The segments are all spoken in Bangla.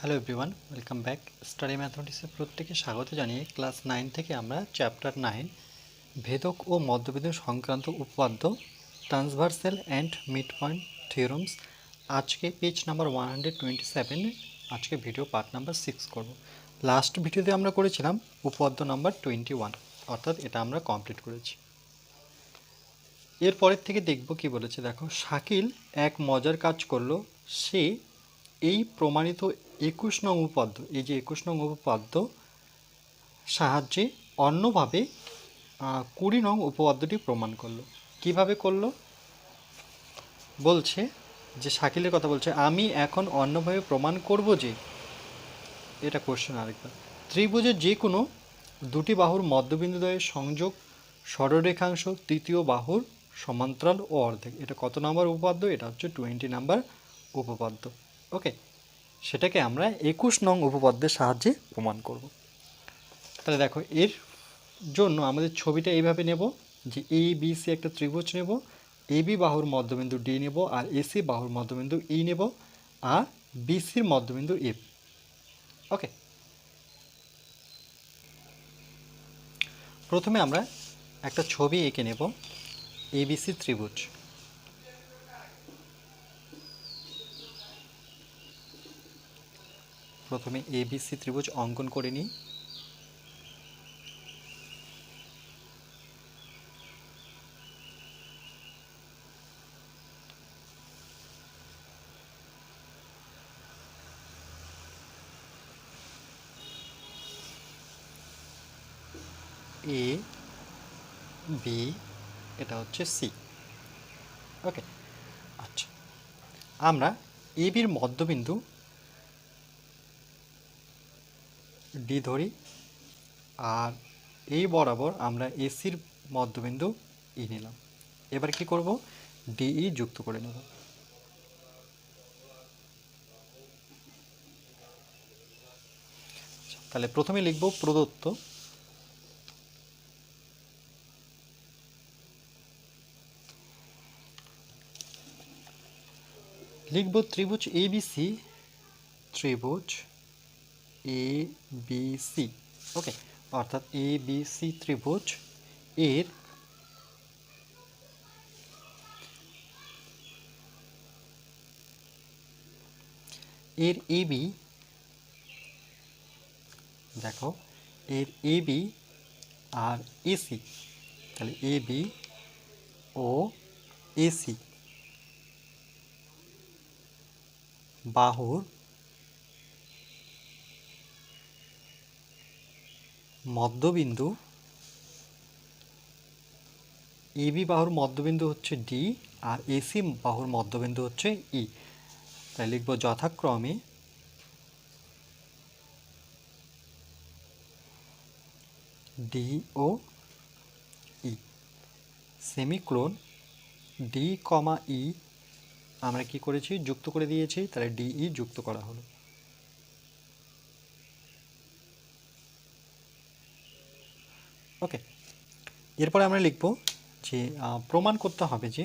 Hello everyone, welcome back. Study ম্যাথমেটিক্সের প্রত্যেকে স্বাগত জানিয়ে ক্লাস 9 থেকে আমরা চ্যাপ্টার 9 ভেদক ও মধ্যবিন্দু সংক্রান্ত উপপাদ্য ট্রান্সভার্সাল অ্যান্ড মিড পয়েন্ট থিওরামস আজকে পেজ নাম্বার 127 আজকে ভিডিও পার্ট নাম্বার 6 করব। লাস্ট ভিডিওতে আমরা করেছিলাম উপপাদ্য নাম্বার 21, অর্থাৎ এটা আমরা কমপ্লিট করেছি। এরপরের থেকে দেখব কি বলেছে। দেখো, শাকিল এক মজার কাজ করলো। সে এই প্রমাণিত 21 নং উপপাদ্য, এই যে 21 নং উপপাদ্য সাহায্যে অন্যভাবে 20 নং উপপাদ্যটি প্রমাণ করলো। কিভাবে করলো বলছে, যে শাকিলের কথা বলছে, আমি এখন অন্যভাবে প্রমাণ করব যে, এটা কোশ্চেন আরেকবার, ত্রিভুজের যে কোনো দুটি বাহুর মধ্যবিন্দুদ্বয়ের সংযোগ সরলরেখাংশ তৃতীয় বাহুর সমান্তরাল ও অর্ধেক। এটা কত নম্বর উপপাদ্য? এটা হচ্ছে 20 নাম্বার উপপাদ্য। ওকে, সেটাকে আমরা 21 নং উপপাদ্যের সাহায্যে প্রমাণ করব। তাহলে দেখো, এর জন্য আমাদের ছবিটা এইভাবে নেব যে এ বি সি একটা ত্রিভুজ নেব, এ বি বাহুর মধ্যবিন্দু ডি নেব, আর এসি বাহুর মধ্যবিন্দু ই নেব, আর বিসির মধ্যবিন্দু এফ। ওকে, প্রথমে আমরা একটা ছবি এঁকে নেব এবিসি ত্রিভুজ। প্রথমে এবিসি ত্রিভুজ অঙ্কন করে নিই। এ বি, এটা হচ্ছে সি। ওকে, আচ্ছা, আমরা এ বির মধ্যবিন্দু ডি ধরি, আর এই বরাবর আমরা এসির মধ্যবিন্দু ই নিলাম। এবার কি করব? ডিই যুক্ত করে নেব। তাহলে প্রথমে লিখব প্রদত্ত লিখব ত্রিভুজ এবিসি, ত্রিভুজ এবিসি। ওকে, অর্থাৎ এবিসি ত্রিভুজ এর এবি, দেখো এর এবি আর এসি, তাহলে এবি ও এসি বাহুর মধ্যবিন্দু, এবি বাহুর মধ্যবিন্দু হচ্ছে ডি, আর এসি বাহুর মধ্যবিন্দু হচ্ছে ই। তাই লিখব যথাক্রমে ডি ও ই, সেমিক্লোন ডি কমা ই আমরা কি করেছি? যুক্ত করে দিয়েছি, তাহলে ডিই যুক্ত করা হলো। ওকে, এরপরে আমরা লিখব যে প্রমাণ করতে হবে যে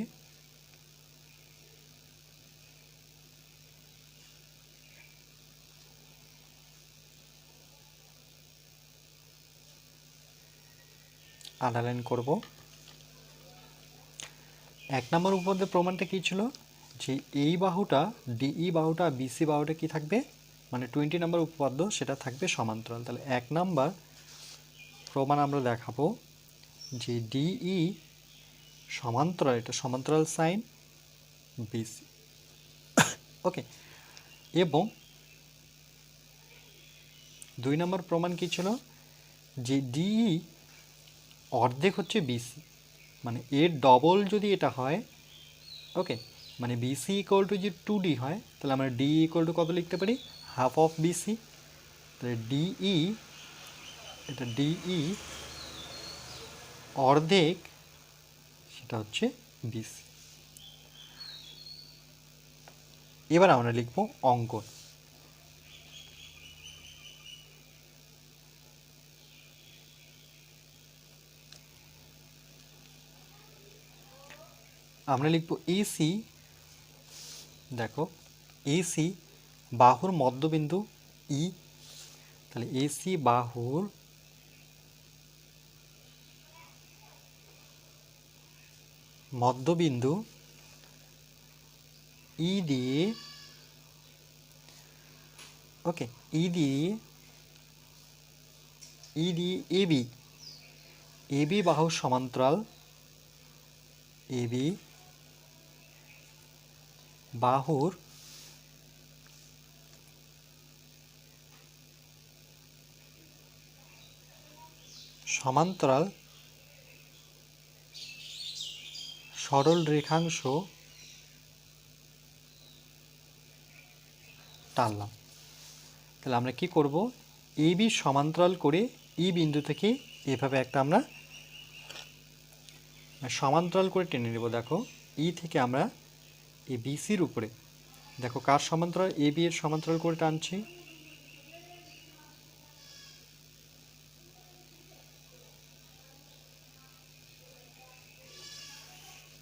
আন্ডারলাইন করব। 1 নম্বর উপপাদ্যের প্রমাণটা কী ছিল? যে এই বাহুটা ডিই বাহুটা বিসি বাহুটা কি থাকবে, মানে 20 নম্বর উপপাদ্য, সেটা থাকবে সমান্তরাল। তাহলে 1 নম্বর প্রমাণ আমরা দেখাবো যে ডিই সমান্তরাল, এটা সমান্তরাল সাইন বিসি। ওকে, এবং 2 নম্বর প্রমাণ কী ছিল? যে ডিই অর্ধেক হচ্ছে বিসি, মানে এর ডবল যদি এটা হয়, ওকে, মানে বিসি ইকুয়াল টু যে 2D হয়, তাহলে আমরা ডি ইকুয়াল টু কত লিখতে পারি? Half of BC. তাহলে ডিই, এটা ডিই অর্ধেক, সেটা হচ্ছে বিসি। এবার আমরা লিখব অঙ্কন। আমরা লিখব এসি, দেখো এসি বাহুর মধ্যবিন্দু ই, তাহলে এসি বাহুর মধ্যবিন্দু ই দিয়ে, ওকে, ই দিয়ে এবি, এবি বাহুর সমান্তরাল, এবি বাহুর সমান্তরাল সরল রেখাংশ টানলাম। তাহলে আমরা কি করব, এবি সমান্তরাল করে ই বিন্দু থেকে এভাবে একটা আমরা সমান্তরাল করে টেনে নেব। দেখো ই থেকে আমরা এই বিসির উপরে, দেখো কার সমান্তরাল, এবি এর সমান্তরাল করে টানছি।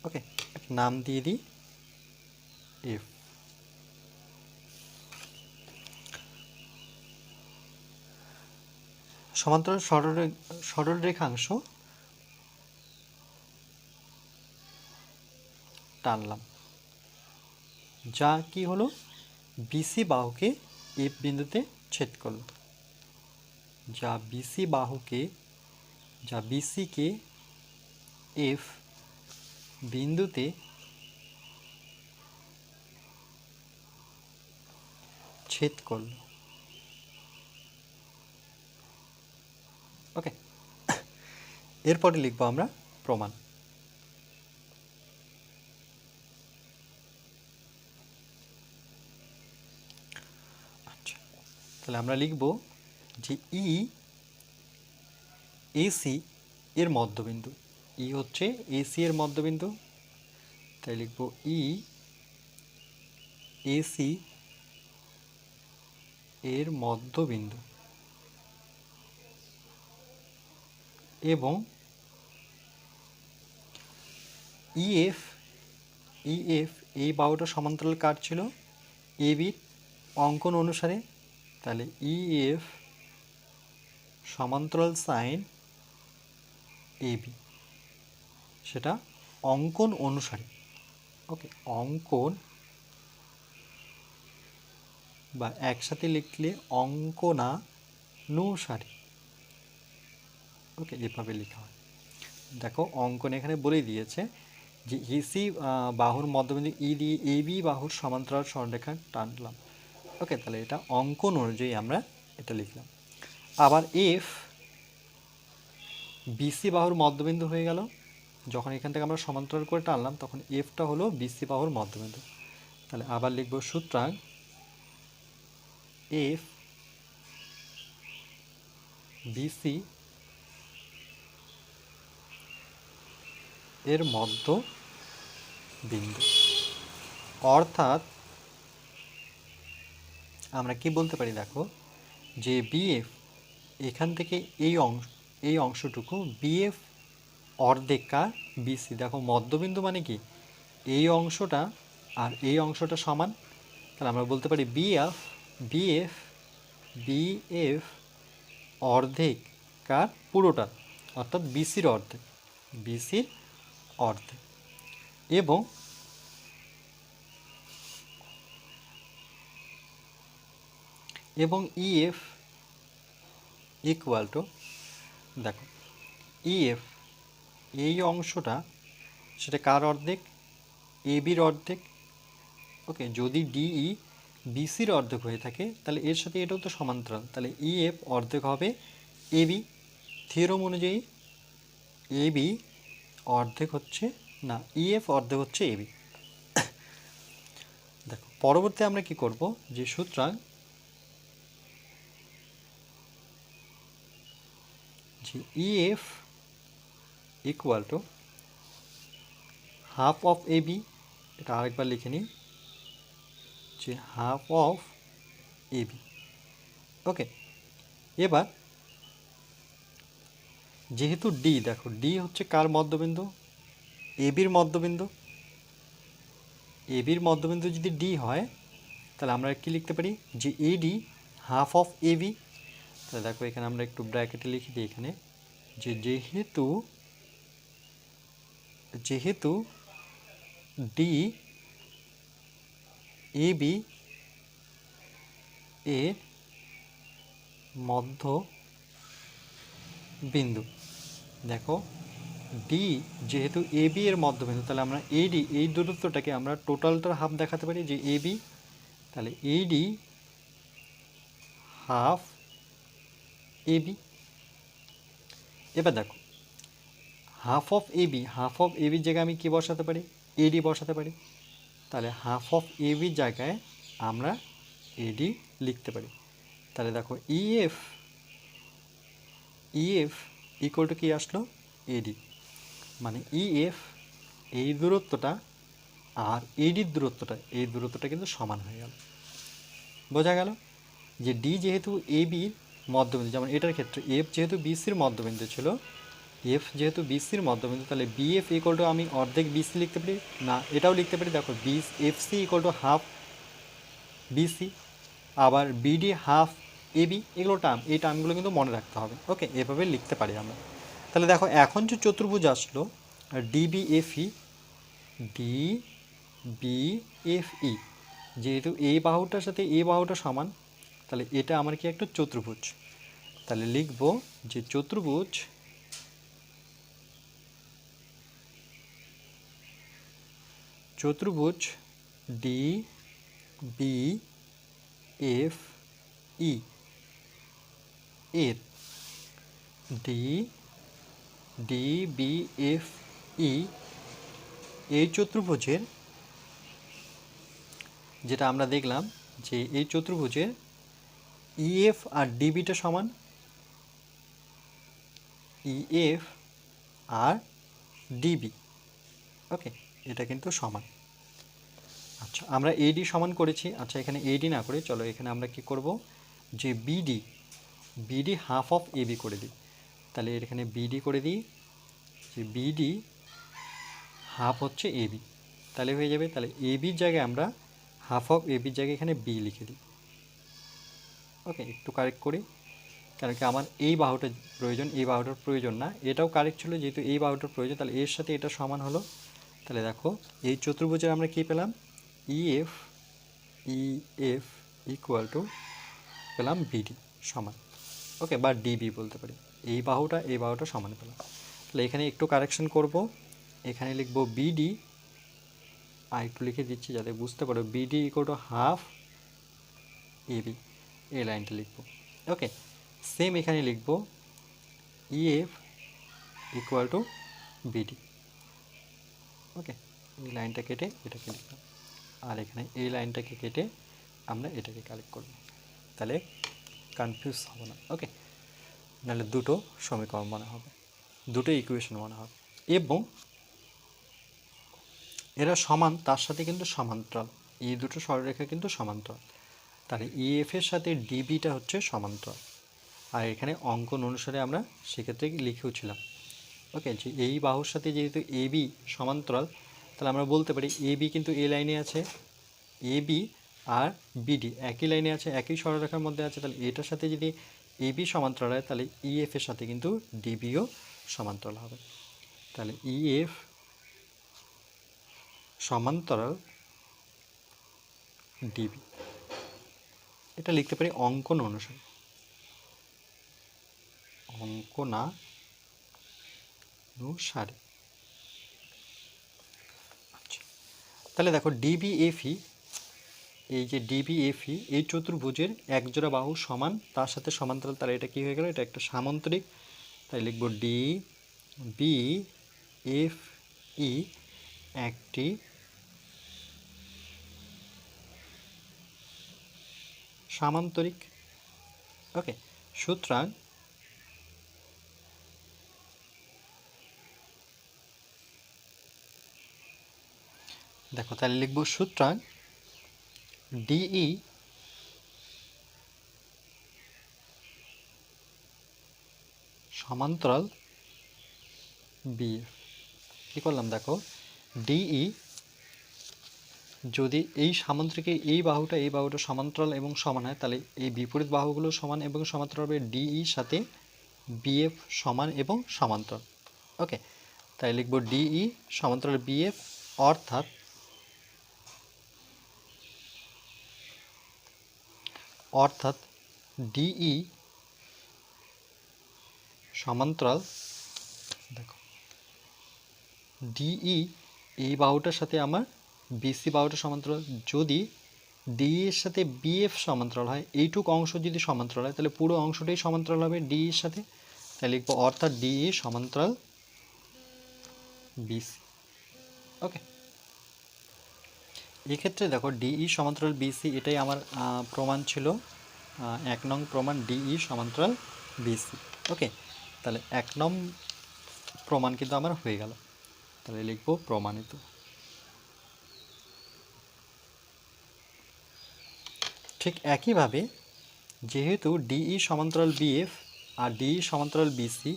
ওকে, নাম দিয়ে দিই এফ। সমান্তরাল সরল রেখাংশ টানলাম, যা কি হলো, বিসি বাহুকে এফ বিন্দুতে ছেদ করল, যা বিসিকে এফ বিন্দুতে ছেদ করল। ওকে, এরপরে লিখব আমরা প্রমাণ। আচ্ছা, তাহলে আমরা লিখব যে ই এসি এর মধ্যবিন্দু, ই হচ্ছে এসি এর মধ্যবিন্দু, তাই লিখব ই এসি এর মধ্যবিন্দু এবং ইএফ এই বাহুটা সমান্তরাল কার ছিল, এবির অঙ্কন অনুসারে, তাহলে ইএফ সমান্তরাল সাইন এবি, সেটা অঙ্কন অনুসারে। ওকে, অঙ্কন বা একসাথে লিখলে অঙ্কনানুসারে। ওকে, এভাবে লেখা হয়। দেখো অঙ্কন এখানে বলেই দিয়েছে যে এসি বাহুর মধ্যবিন্দু ই দিয়ে এবি বাহুর সমান্তরাল সরলরেখা টানলাম। ওকে, তাহলে এটা অঙ্কন অনুযায়ী আমরা এটা লিখলাম। আবার এফ বিসি বাহুর মধ্যবিন্দু হয়ে গেল, যখন এখান থেকে আমরা সমান্তরাল করে টানলাম তখন এফটা হলো বিসি বাহুর মধ্যবিন্দু। তাহলে আবার লিখব, সুতরাং এফ বিসি এর মধ্যবিন্দু। অর্থাৎ আমরা কি বলতে পারি, দেখো যে বিএফ এখান থেকে এই অংশটুকু বিএফ অর্ধেক কার, বিসি। দেখো মধ্যবিন্দু মানে কি, এই অংশটা আর এই অংশটা সমান, তাহলে আমরা বলতে পারি বিএফ অর্ধেক কার, পুরোটা, অর্থাৎ বিসির অর্ধেক এবং ইএফ ইকুয়াল টু, দেখো ইএফ এই অংশটা সেটা কার অর্ধেক, এবির অর্ধেক। ওকে, যদি ডিই বিসির অর্ধেক হয়ে থাকে তাহলে এর সাথে এটাও তো সমান্তরাল, তাহলে ইএফ অর্ধেক হবে এবি। থিওরেম অনুযায়ী এবি অর্ধেক হচ্ছে না, ইএফ অর্ধেক হচ্ছে এবি। দেখো পরবর্তী আমরা কি করব, যে সুতরাং যে EF equal to half of AB, এটা আরেকবার লিখে নিই, যে হাফ অফ এবি। ওকে, এবার যেহেতু ডি, দেখো ডি হচ্ছে কার মধ্যবিন্দু, এবির মধ্যবিন্দু। এবির মধ্যবিন্দু যদি ডি হয় তাহলে আমরা কি লিখতে পারি, যে এডি হাফ অফ এবি। তাহলে দেখো এখানে আমরা একটু ব্র্যাকেটে লিখে দিই এখানে যে যেহেতু ডি এবি এর মধ্য বিন্দু, দেখো ডি যেহেতু এবি এর মধ্যবিন্দু, তাহলে আমরা এডি এই দূরত্বটাকে আমরা টোটালটার হাফ দেখাতে পারি যে এবি, তাহলে এডি হাফ এবি। এবার দেখো হাফ অফ এবির জায়গায় আমি কি বসাতে পারি, এডি বসাতে পারি। তাহলে হাফ অফ এবির জায়গায় আমরা এডি লিখতে পারি। তাহলে দেখো ইএফ ইকুয়াল টু কি আসলো, এডি। মানে ইএফ এই দূরত্বটা আর এডির দূরত্বটা, এই দূরত্বটা কিন্তু সমান হয়ে গেল। বোঝা গেল যে ডি যেহেতু এ বির মধ্যবিন্দু, যেমন এটার ক্ষেত্রে এফ যেহেতু বিসির মধ্যবিন্দু ছিল, তাহলে বিএফ ইকুয়াল টু আমি অর্ধেক বিসি লিখতে পারি না, এটাও লিখতে পারি। দেখো FC equal to half BC, আবার বিডি হাফ এবি, এগুলো টার্ম, এই টার্মগুলো কিন্তু মনে রাখতে হবে। ওকে, এভাবে লিখতে পারি আমরা। তাহলে দেখো এখন যে চতুর্ভুজ আসলো ডিবিএফই, যেহেতু এই বাহুটার সাথে এই বাহুটা সমান, তাহলে এটা আমার কি একটা চতুর্ভুজ। তাহলে লিখব যে চতুর্ভুজ ডি বি এফ ই এর ডিবিএফই এই চতুর্ভুজের, যেটা আমরা দেখলাম যে এই চতুর্ভুজের ইএফ আর ডিবিটা সমান, ইএফ আর ডিবি। ওকে, এটা কিন্তু সমান। আচ্ছা, আমরা এডি সমান করেছি। আচ্ছা, এখানে এডি না করে চলো এখানে আমরা কি করব, যে বিডি হাফ অফ এবি করে দিই। তাহলে এখানে বিডি করে দিই, যে বিডি হাফ হচ্ছে এবি, তাহলে হয়ে যাবে। তাহলে এবির জায়গায় আমরা হাফ অফ এবির জায়গায় এখানে বি লিখে দিই। ওকে, একটু কারেক্ট করি, কারণ কি আমার এই বাহুটার প্রয়োজন, এই বাহুটার প্রয়োজন না। এটাও কারেক্ট ছিল, যেহেতু এই বাহুটার প্রয়োজন, তাহলে এর সাথে এটা সমান হলো। তাহলে দেখো এই চতুর্ভুজের আমরা কী পেলাম, ইএফ ইকুয়াল টু পেলাম বিডি সমান। ওকে, বা ডিবি বলতে পারি। এই বাহুটা সমান পেলাম। তাহলে এখানে একটু কারেকশন করব, এখানে লিখব বিডি, আর একটু লিখে দিচ্ছি যাতে বুঝতে পারো, BD equal to half AB, এই লাইনটা লিখব। ওকে, সেম এখানে লিখব EF equal to BD. Okay, এই লাইনটা কেটে এটাকে লিখলাম, আর এখানে এই লাইনটাকে কেটে আমরা এটাকে কালেক্ট করব, তাহলে কনফিউজ হব না। ওকে, নাহলে দুটো সমীকরণ মনে হবে, দুটো ইকুয়েশন মনে হবে, এবং এরা সমান, তার সাথে কিন্তু সমান্তরাল। এই দুটো সরলরেখা কিন্তু সমান্তরাল, তাহলে ইএফ এর সাথে ডিবিটা হচ্ছে সমান্তরাল। আর এখানে অঙ্কন অনুসারে আমরা সেক্ষেত্রে লিখেও ছিলাম। ওকে, যে এই বাহুর সাথে যেহেতু এবি সমান্তরাল, তাহলে আমরা বলতে পারি এবি কিন্তু এ লাইনে আছে, এবি আর বিডি একই লাইনে আছে, একই সরলরেখার মধ্যে আছে। তাহলে এটার সাথে যদি এবি সমান্তরাল হয়, তাহলে ইএফ এর সাথে কিন্তু ডিবিও সমান্তরাল হবে। তাহলে ইএফ সমান্তরাল ডিবি, এটা লিখতে পারি অঙ্কন অনুসারে, অঙ্কনানুসারে। আচ্ছা, তাহলে দেখো ডিবিএফই, এই যে ডিবিএফই এই চতুর্ভুজের একজোড়া বাহু সমান, তার সাথে সমান্তরাল, তাহলে এটা কি হয়ে গেল, এটা একটা সামান্তরিক। তাই লিখব ডি বি এফ ই একটি সামান্তরিক। ওকে, সুতরাং দেখো, তাহলে লিখব সুতরাং ডিই সমান্তরাল বিএফ। কী করলাম দেখো, ডিই যদি এই সামান্তরিকের এই বাহুটা সমান্তরাল এবং সমান হয়, তাহলে এই বিপরীত বাহুগুলো সমান এবং সমান্তরাল হবে, ডিই সাথে বিএফ সমান এবং সমান্তরাল। ওকে, তাই লিখব ডিই সমান্তরাল বিএফ, অর্থাৎ ডিই সমান্তরাল, দেখো ডিই এই বাহুটার সাথে আমার বিসি বাহুটা সমান্তরাল। যদি ডিই এর সাথে বিএফ সমান্তরাল হয়, এইটুক অংশ যদি সমান্তরাল হয়, তাহলে পুরো অংশটাই সমান্তরাল হবে ডিই এর সাথে। তাই লিখব অর্থাৎ ডিই সমান্তরাল বিসি। ওকে, এক্ষেত্রে দেখো ডিই সমান্তরাল বিসি, এটাই আমার প্রমাণ ছিল, 1 নং প্রমাণ ডিই সমান্তরাল বিসি। ওকে, তাহলে 1 নং প্রমাণ কিন্তু আমার হয়ে গেল। তাহলে লিখব প্রমাণিত। ঠিক একইভাবে যেহেতু ডিই সমান্তরাল বিএফ আর ডিই সমান্তরাল বিসি,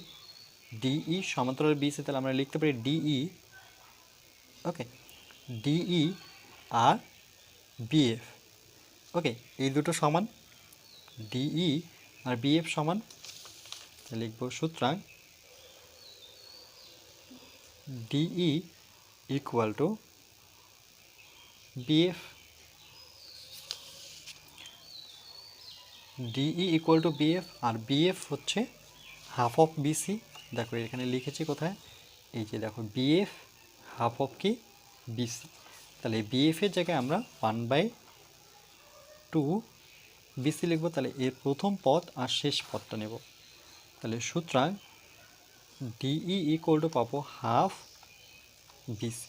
ডিই সমান্তরাল বিসি, তাহলে আমরা লিখতে পারি ডিই, ওকে, ডিই আর বিএফ, ওকে, এই দুটো সমান, ডিই আর বিএফ সমান। লিখব সুতরাং DE equal to BF, DE equal to BF, আর বিএফ হচ্ছে হাফ অফ বিসি। দেখো এখানে লিখেছি কোথায়, এই যে দেখো বিএফ হাফ অফ কি বিসি, তাহলে বিএফ এর জায়গায় আমরা 1/2 বিসি লিখব। তাহলে এর প্রথম পদ আর শেষ পদটা নেব। তাহলে সুতরাং ডিই ইকুয়াল টু পাবো হাফ বিসি।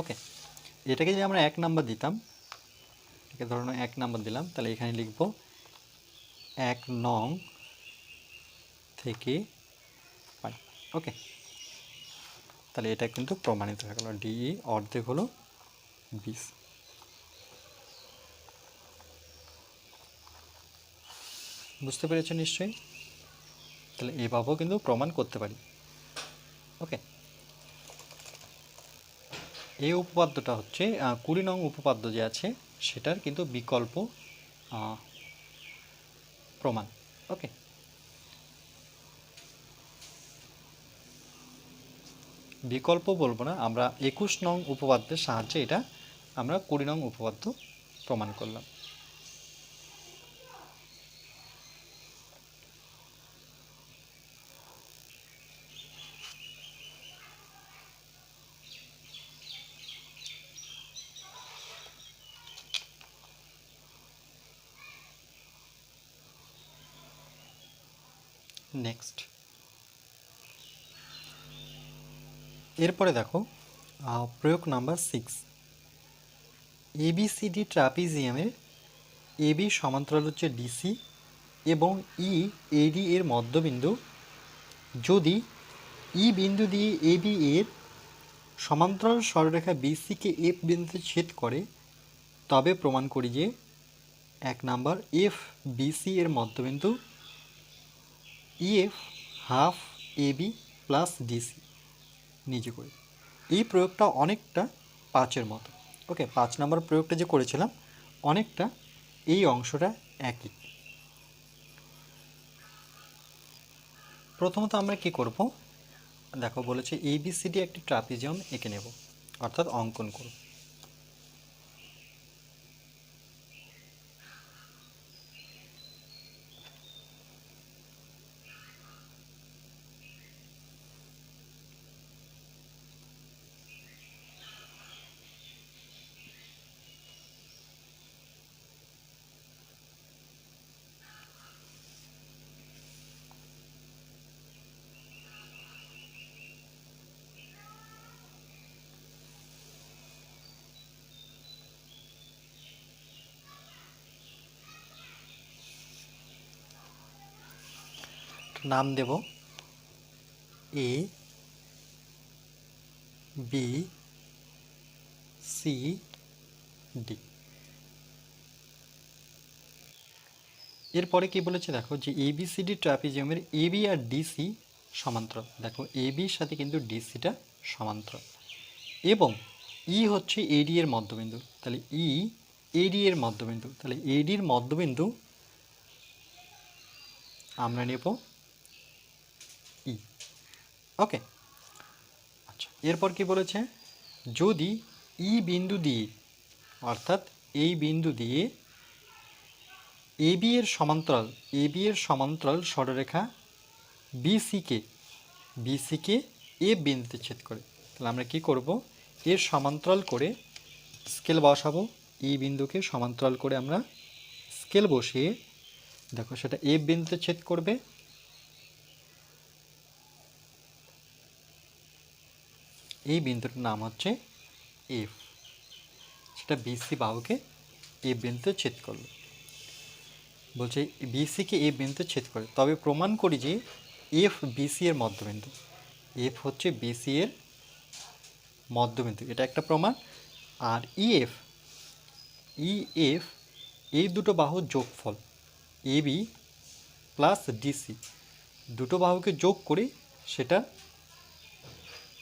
ওকে, এটাকে যদি আমরা 1 নাম্বার দিতাম, এটাকে ধরুন 1 নাম্বার দিলাম, তাহলে এখানে লিখব 1 নং থেকে পাই। ওকে, তাহলে এটা কিন্তু প্রমাণিত হয়ে গেল, ডিই অর্ধেক হলো 20। বুঝতে পেরেছেন নিশ্চয়ই? তাহলে এভাবেও কিন্তু প্রমাণ করতে পারি। ওকে, এই উপপাদ্যটা হচ্ছে 20 নং উপপাদ্য যে আছে সেটার কিন্তু বিকল্প প্রমাণ। ওকে, বিকল্প বলবো না, আমরা 21 নং উপপাদ্যের সাহায্যে এটা আমরা 20 নং উপপাদ্য প্রমাণ করলাম। নেক্সট, এরপরে দেখো প্রয়োগ নাম্বার 6, এবিসিডি ট্রাপিজিয়ামের এবি সমান্তরাল হচ্ছে ডিসি এবং ই এডি এর মধ্যবিন্দু। যদি ই বিন্দু দিয়ে এবি এর সমান্তরাল সরলরেখা বিসিকে এফ বিন্দুতে ছেদ করে, তবে প্রমাণ করি যে 1 নাম্বার এফ বিসি এর মধ্যবিন্দু E F half A B plus D C নিজে করি। এই প্রয়োগটা অনেকটা 5-এর মতো। ওকে, 5 নাম্বার প্রয়োগটা যে করেছিলাম অনেকটা এই অংশটা একই। প্রথমত আমরা কি করব, দেখো বলেছে এবিসিডি একটি ট্রাপিজিয়াম এঁকে নেব, অর্থাৎ অঙ্কন করব। নাম দেব এ বি সি ডি। এরপরে কি বলেছে দেখো, যে এবিসিডি ট্রাপিজিয়ামের এবি আর ডিসি সমান্তরাল। দেখো এবির সাথে কিন্তু ডিসিটা সমান্তরাল এবং ই হচ্ছে এডি এর মধ্যবিন্দু, তাহলে ই এডি এর মধ্যবিন্দু, তাহলে এডির মধ্যবিন্দু আমরা নেব ই। ওকে, আচ্ছা, এরপর কি বলেছে, যদি ই বিন্দু দিয়ে, অর্থাৎ এই বিন্দু দিয়ে এবি এর সমান্তরাল সরলরেখা বিসিকে এ বিন্দুতে ছেদ করে, তাহলে আমরা কি করব, এর সমান্তরাল করে স্কেল বসাবো, ই বিন্দুকে সমান্তরাল করে আমরা স্কেল বসিয়ে, দেখো সেটা এ বিন্দুতে ছেদ করবে, এই বিন্দুটার নাম হচ্ছে এফ, সেটা বিসি বাহুকে এ বিন্দুতে ছেদ করবে। বলছে বিসিকে এ বিন্দুতে ছেদ করে, তবে প্রমাণ করি যে এফ বিসি এর মধ্যবিন্দু, এফ হচ্ছে বিসি এর মধ্যবিন্দু, এটা একটা প্রমাণ। আর ইএফ এই দুটো বাহুর যোগফল এবি প্লাস ডিসি, দুটো বাহুকে যোগ করে সেটা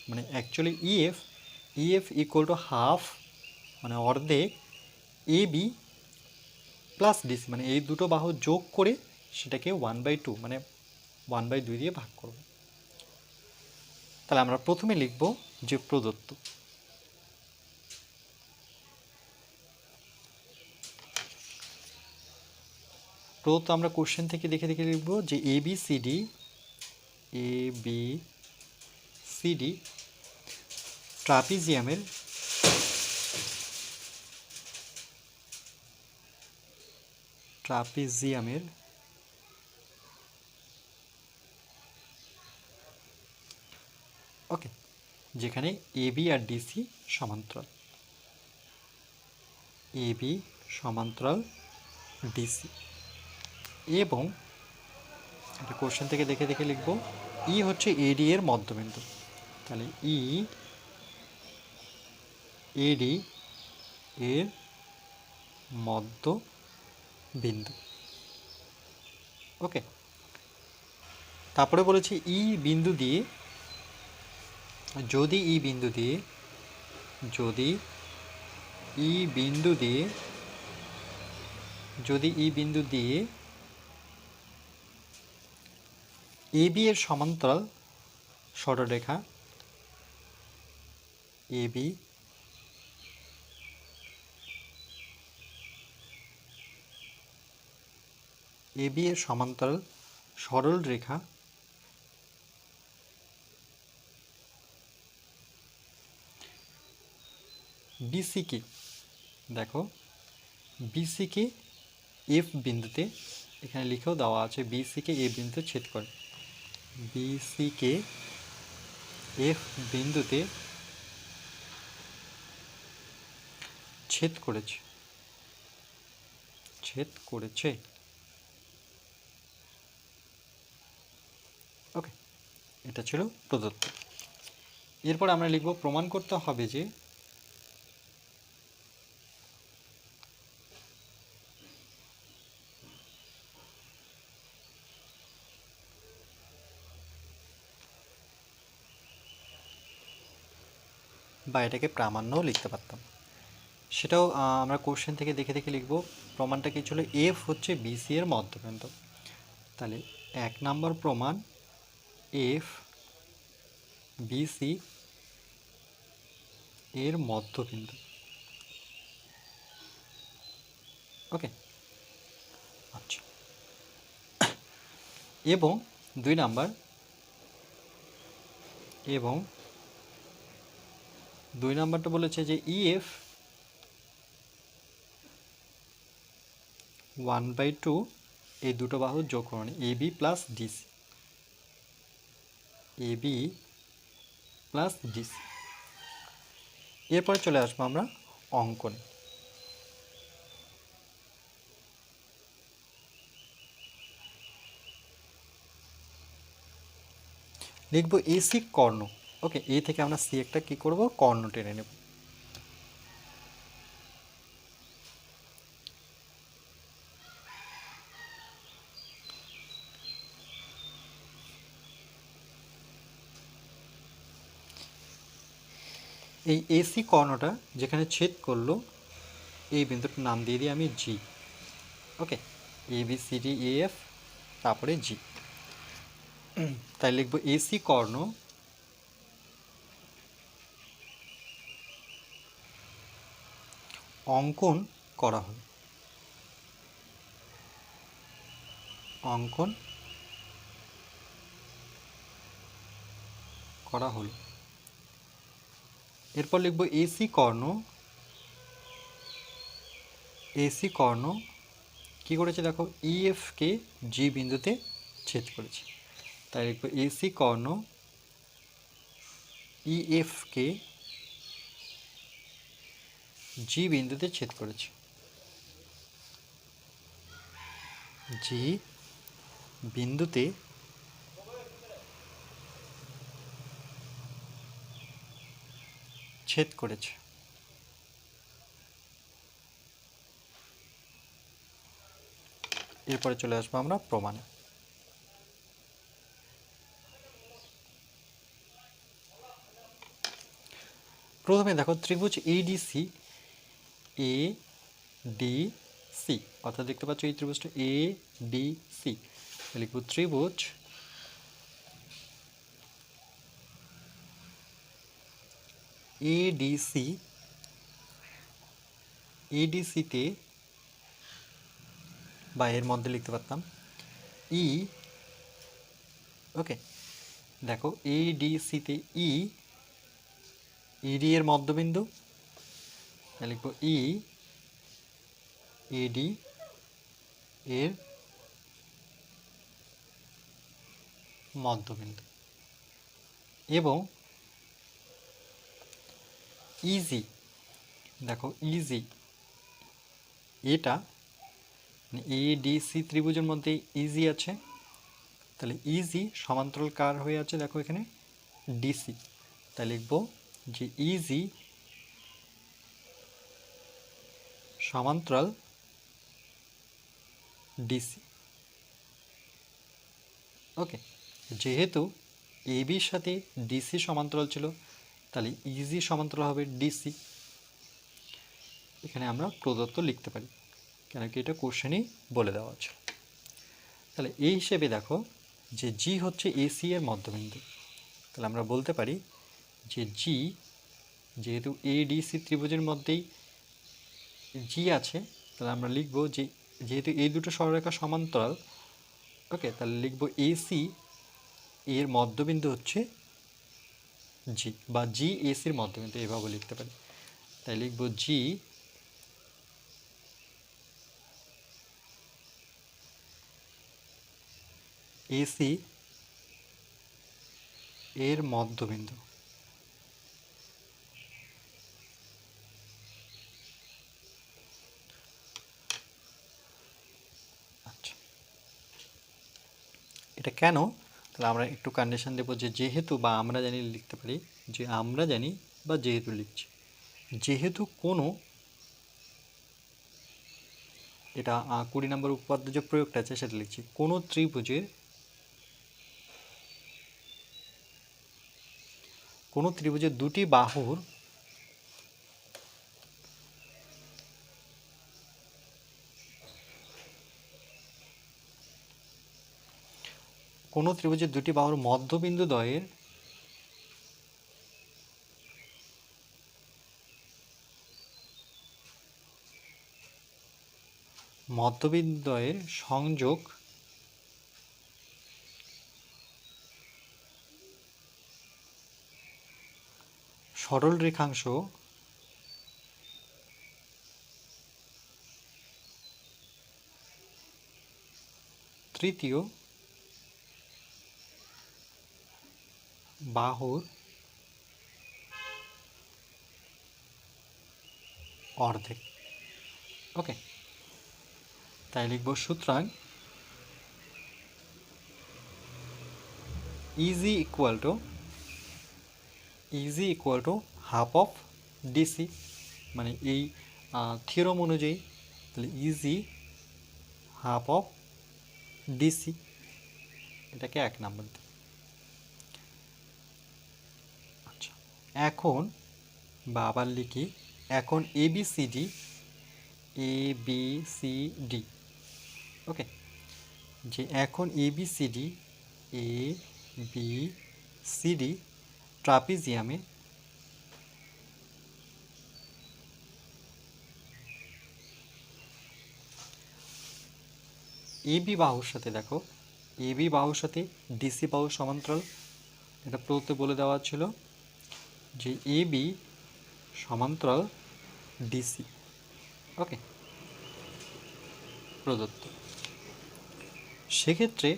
মানে actually EF equal to half, মানে অর্ধেক এবি প্লাস ডিসি, মানে এই দুটো বাহু যোগ করে সেটাকে 1/2 মানে 1/2 দিয়ে ভাগ করব। তাহলে আমরা প্রথমে লিখব যে প্রদত্ত, আমরা কোশ্চেন থেকে দেখে দেখে লিখব যে এবিসিডি ট্রাপিজিয়ামের ওকে, যেখানে এবি আর ডিসি সমান্তরাল, এবি সমান্তরাল ডিসি, এবং এটা কোশ্চেন থেকে দেখে দেখে লিখব ই হচ্ছে এডি এর মধ্যবিন্দু, তাহলে ই এডি এর মধ্যবিন্দু। ওকে, তারপরে বলেছি ই বিন্দু দিয়ে, যদি ই বিন্দু দিয়ে এবি এর সমান্তরাল সরলরেখা এবি এর সমান্তরাল সরল রেখা বিসিকে, দেখো বিসিকে এফ বিন্দুতে, এখানে লিখেও দেওয়া আছে বিসিকে এ বিন্দুতে ছেদ করে, বিসিকে এফ বিন্দুতে ছেদ করেছে। ওকে, এটা ছিল প্রদত্ত। এরপর আমরা লিখব প্রমাণ করতে হবে যে বা এটাকে প্রামাণ্যও লিখতে পারতাম, সেটাও আমরা কোশ্চেন থেকে দেখে দেখে লিখব। প্রমাণটা কি ছিল, এফ হচ্ছে বিসি এর মধ্যবিন্দু, তাহলে 1 নম্বর প্রমাণ এফ বিসি এর মধ্যবিন্দু। ওকে, আচ্ছা, এবং 2 নাম্বারটা বলেছে যে ইএফ 1/2 এই দুটো বাহুর যোগফল, মানে এবি প্লাস ডিসি। এরপরে চলে আসবো আমরা অঙ্কনে। লিখবো এসি কর্ণ। ওকে, এ থেকে আমরা সি একটা কি করব, কর্ণ টেনে নেব। এই এসি কর্ণটা যেখানে ছেদ করলো এই বিন্দুটার নাম দিয়ে দিই আমি G. Okay, A B C D A F তারপরে জি। তাই লিখব এসি কর্ণ অঙ্কন করা হলো, অঙ্কন করা হলো। এরপর লিখব এসি কর্ণ, এসি কর্ণ কী করেছে দেখো ইএফকে জি বিন্দুতে ছেদ করেছে। তাই লিখব এসি কর্ণ ইএফকে জি বিন্দুতে ছেদ করেছে, জি বিন্দুতে ছেদ করেছে। এরপরে চলে আসবো আমরা প্রমাণে। প্রথমে দেখো ত্রিভুজ এডিসি, এ ডি সি, অর্থাৎ দেখতে পাচ্ছ এই ত্রিভুজটা এ ডি সি। লিখব ত্রিভুজ এডিসি, এডিসিতে বা এর মধ্যে লিখতে পারতাম ই। ওকে, দেখো এডিসিতে ই, ইডি এর মধ্যবিন্দু, লিখব ই এডি এর মধ্যবিন্দু এবং ইজি, দেখো ইজি এটা এডিসি ত্রিভুজের মধ্যে ইজি আছে, তাহলে ইজি সমান্তরাল কার হয়ে আছে দেখো এখানে ডিসি। তাই লিখব যে ইজি সমান্তরাল ডিসি। ওকে, যেহেতু এবির সাথে ডিসি সমান্তরাল ছিল তাহলে ইজি সমান্তরাল হবে ডিসি। এখানে আমরা প্রদত্ত লিখতে পারি কেন কি এটা কোশ্চেনেই বলে দেওয়া আছে। তাহলে এই হিসেবে দেখো যে জি হচ্ছে এসি এর মধ্যবিন্দু, তাহলে আমরা বলতে পারি যে জি, যেহেতু এডিসি ত্রিভুজের মধ্যেই জি আছে, তাহলে আমরা লিখব যে যেহেতু এই দুটো সরলরেখা সমান্তরাল, ওকে, তাহলে লিখব এসি এর মধ্যবিন্দু হচ্ছে জি, বা জি এসির মধ্যবিন্দু এভাবে লিখতে পারি। তাই লিখব জি এসি এর মধ্যবিন্দু। আচ্ছা, এটা কেন? তাহলে আমরা একটু কন্ডিশন দেব যে যেহেতু বা আমরা জানি লিখতে পারি, যে আমরা জানি বা যেহেতু লিখছি। যেহেতু কোনো, এটা 20 নম্বর উপপাদ্য যে প্রয়োগটা আছে সেটা লিখছি, কোনো ত্রিভুজের, কোনো ত্রিভুজের দুটি বাহুর কোনো ত্রিভুজের দুটি বাহুর মধ্যবিন্দু দ্বয়ের সংযোগ সরল রেখাংশ তৃতীয় বাহুর অর্ধেক। ওকে, তাই লিখব সুতরাং easy equal to half of DC, মানে এই থিওরম অনুযায়ী তাহলে ইজি হাফ অফ ডিসি, এটাকে 1 নাম্বার দিই। আচ্ছা, এখন বা আবার লিখি এখন এ বি সি ডি, এ বি সি ডি, ওকে, যে এখন এ B C D, A B C D ট্রাপিজিয়ামে A B বাহুর সাথে, দেখো এ বি বাহুর সাথে ডিসি বাহুর সমান্তরাল, এটা প্রথমে বলে দেওয়া ছিল যে এ বি সমান্তরাল ডিসি, ওকে, প্রদত্ত। সেক্ষেত্রে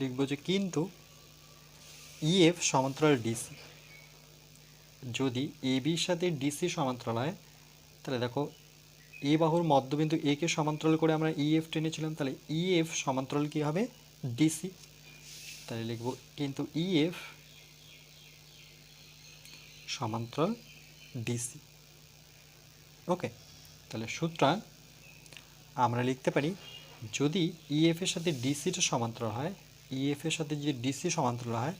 লিখব যে কিন্তু ইএফ সমান্তরাল ডিসি, যদি এ বির সাথে ডিসি সমান্তরাল হয় তাহলে দেখো এ বাহুর মধ্যবিন্দু এ কে সমান্তরাল করে আমরা ইএফ টেনেছিলাম, তাহলে ইএফ সমান্তরাল কি হবে ডিসি, তাহলে লিখব কিন্তু ইএফ সমান্তরাল ডিসি, ওকে। তাহলে সুতরাং আমরা লিখতে পারি যদি ইএফ এর সাথে ডিসিটা সমান্তরাল হয়, ইএফ এর সাথে যদি ডিসি সমান্তরাল হয়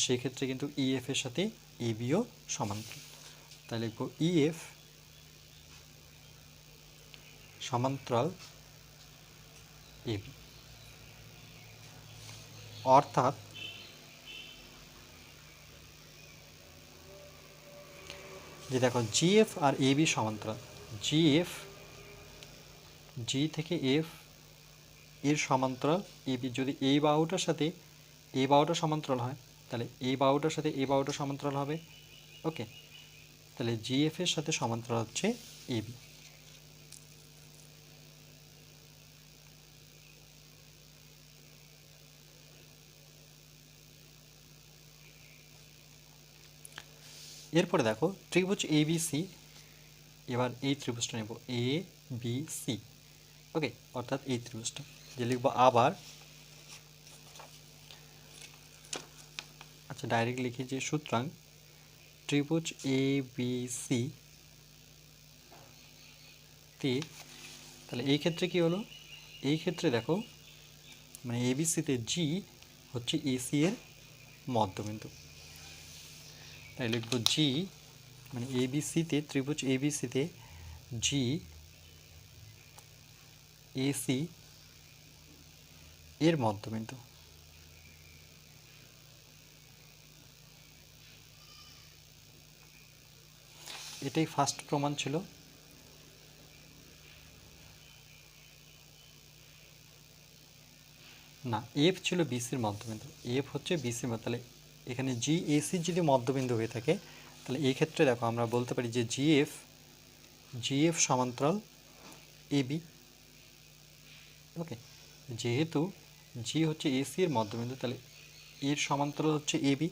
সেক্ষেত্রে কিন্তু ইএফ এর সাথে এবিও সমান্তরাল, তাহলে লিখব ইএফ সমান্তরাল এবি, অর্থাৎ যে দেখো জিএফ আর এবি সমান্তরাল, জিএফ জি থেকে এফ এর সমান্তরাল এবি, যদি এই বাহুটার সাথে এই বাহুটা সমান্তরাল হয় তাহলে এই বাহুটার সাথে এই বাহুটা সমান্তরাল হবে, ওকে, তাহলে জিএফ এর সাথে সমান্তরাল হচ্ছে এবি। এরপরে দেখো ত্রিভুজ এ বি সি, এবার এই ত্রিভুজটা নেব এ বি সি, ওকে, অর্থাৎ এই ত্রিভুজটা যে লিখব আবার, আচ্ছা ডাইরেক্ট লিখি যে সুতরাং ত্রিভুজ এ বি সি তে, তাহলে এই ক্ষেত্রে কি হলো, এই ক্ষেত্রে দেখো মানে এবিসিতে জি হচ্ছে এসি এর মধ্যবিন্দু, তাই লিখব জি মানে এবিসিতে ত্রিভুজ এবিসিতে জি এসি এর মধ্যবিন্দু, এটাই ফার্স্ট প্রমাণ ছিল। না, এফ ছিল বিসির মধ্যবিন্দু, এফ হচ্ছে বিসির মধ্যে, তাহলে এখানে জি এসি যদি মধ্যবিন্দু হয়ে থাকে তাহলে এই ক্ষেত্রে দেখো আমরা বলতে পারি যে জিএফ জিএফ সমান্তরাল এবি, ওকে, যেহেতু জি হচ্ছে এসি এর মধ্যবিন্দু তাহলে এর সমান্তরাল হচ্ছে এবি,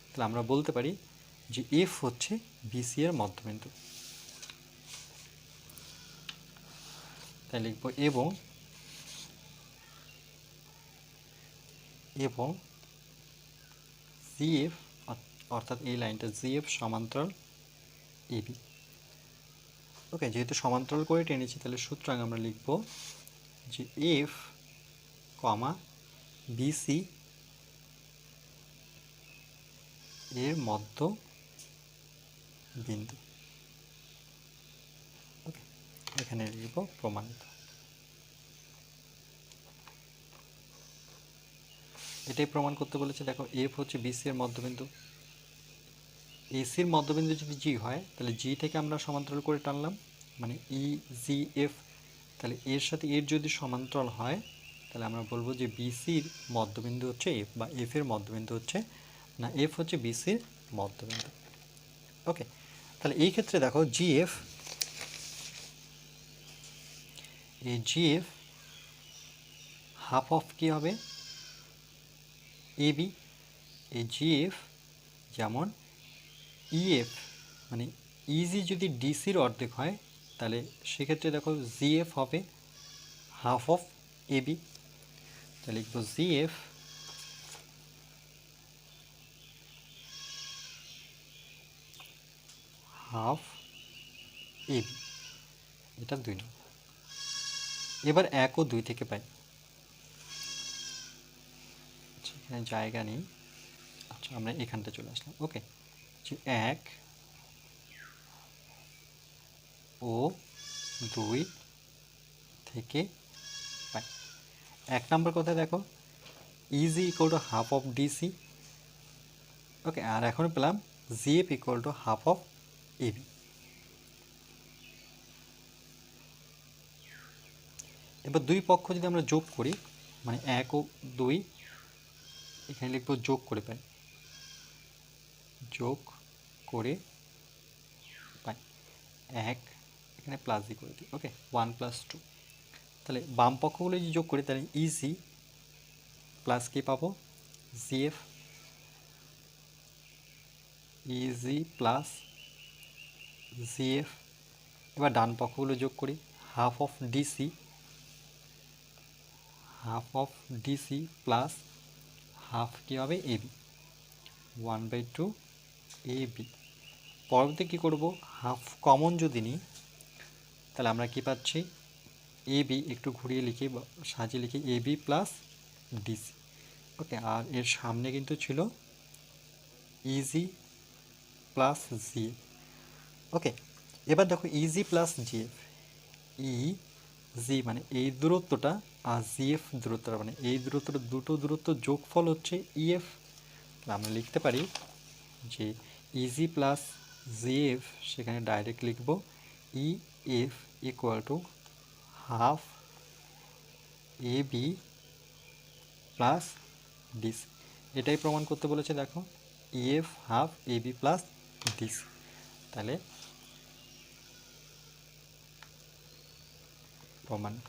তাহলে আমরা বলতে পারি যে এফ হচ্ছে বিসি এর মধ্যবিন্দু, তাই লিখব এবং এবং জিএফ অর্থাৎ এই লাইনটা জিএফ সমান্তরাল এবি, ওকে, যেহেতু সমান্তরাল করে টেনেছি তাহলে সুতরাং আমরা লিখব যে এফ কমা বিসি এর মধ্য বিন্দু, ওকে, এখানে লিখব প্রমাণিত। এটাই প্রমাণ করতে বলেছে, দেখো এফ হচ্ছে বিসি এর মধ্যবিন্দু, এসির মধ্যবিন্দু যদি জি হয় তাহলে জি থেকে আমরা সমান্তরাল করে টানলাম মানে ই জি এফ, তাহলে এর সাথে এর যদি সমান্তরাল হয় তাহলে আমরা বলবো যে বিসির মধ্যবিন্দু হচ্ছে এফ, বা এফ এর মধ্যবিন্দু হচ্ছে না, এফ হচ্ছে বিসির মধ্যবিন্দু, ওকে। তাহলে এই ক্ষেত্রে দেখো জিএফ, এই জিএফ হাফ অফ কি হবে এবি, এই জিএফ যেমন ইএফ মানে ইজি যদি ডিসির অর্ধেক হয় তাহলে সেক্ষেত্রে দেখো জিএফ হবে হাফ অফ এবি, তাহলে লিখব জিএফ হাফ এবি, এটা 2 নম্বর। এবার 1 ও 2 থেকে পাই, আচ্ছা এখানে জায়গা নেই, আচ্ছা আমরা এখানটা চলে আসলাম, ওকে, যে 1 ও 2 থেকে পাই। 1 নম্বর কথা দেখো, E G equal to half of D C. Okay, আর এখন পেলাম G F equal to half of A B. এবার দুই পক্ষ যদি আমরা যোগ করি, মানে 1 ও 2, এখানে লিখব যোগ করে পাই, যোগ করে পাই 1, এখানে প্লাস দিয়ে করে দিই। ওকে, 1 + 2। তাহলে বাম পক্ষগুলো যদি যোগ করি তাহলে ইজি প্লাস কি পাবো, জিএফ, ইজি প্লাস জিএফ। এবার ডান পক্ষগুলো যোগ করি, half of D C, half of D C plus half কী হবে এবি, 1/2 এবি। পরবর্তী কী করব, হাফ কমন যদি নিই তাহলে আমরা কি পাচ্ছি, এবি একটু ঘুরিয়ে লিখি বা সাজিয়ে লিখি, এবি প্লাস ডিসি। ওকে, আর এর সামনে কিন্তু ছিল ইজি প্লাস জিএফ। ওকে, এবার দেখো ইজি প্লাস জিএফ, ই জি মানে এই দূরত্বটা, আর জিএফ দূরত্বটা, মানে এই দূরত্বটা, দুটো দূরত্ব যোগফল হচ্ছে ইএফ। আমরা লিখতে পারি যে ইজি প্লাস জিএফ, সেখানে ডাইরেক্ট লিখব E F equal to half A B plus DC. এটাই প্রমাণ করতে বলেছে, দেখো EF half A B plus DC. তাহলে প্রমাণিত।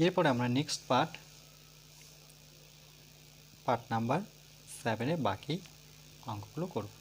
এরপরে আমরা নেক্সট পার্ট নাম্বার 7-এ বাকি অঙ্কগুলো করব।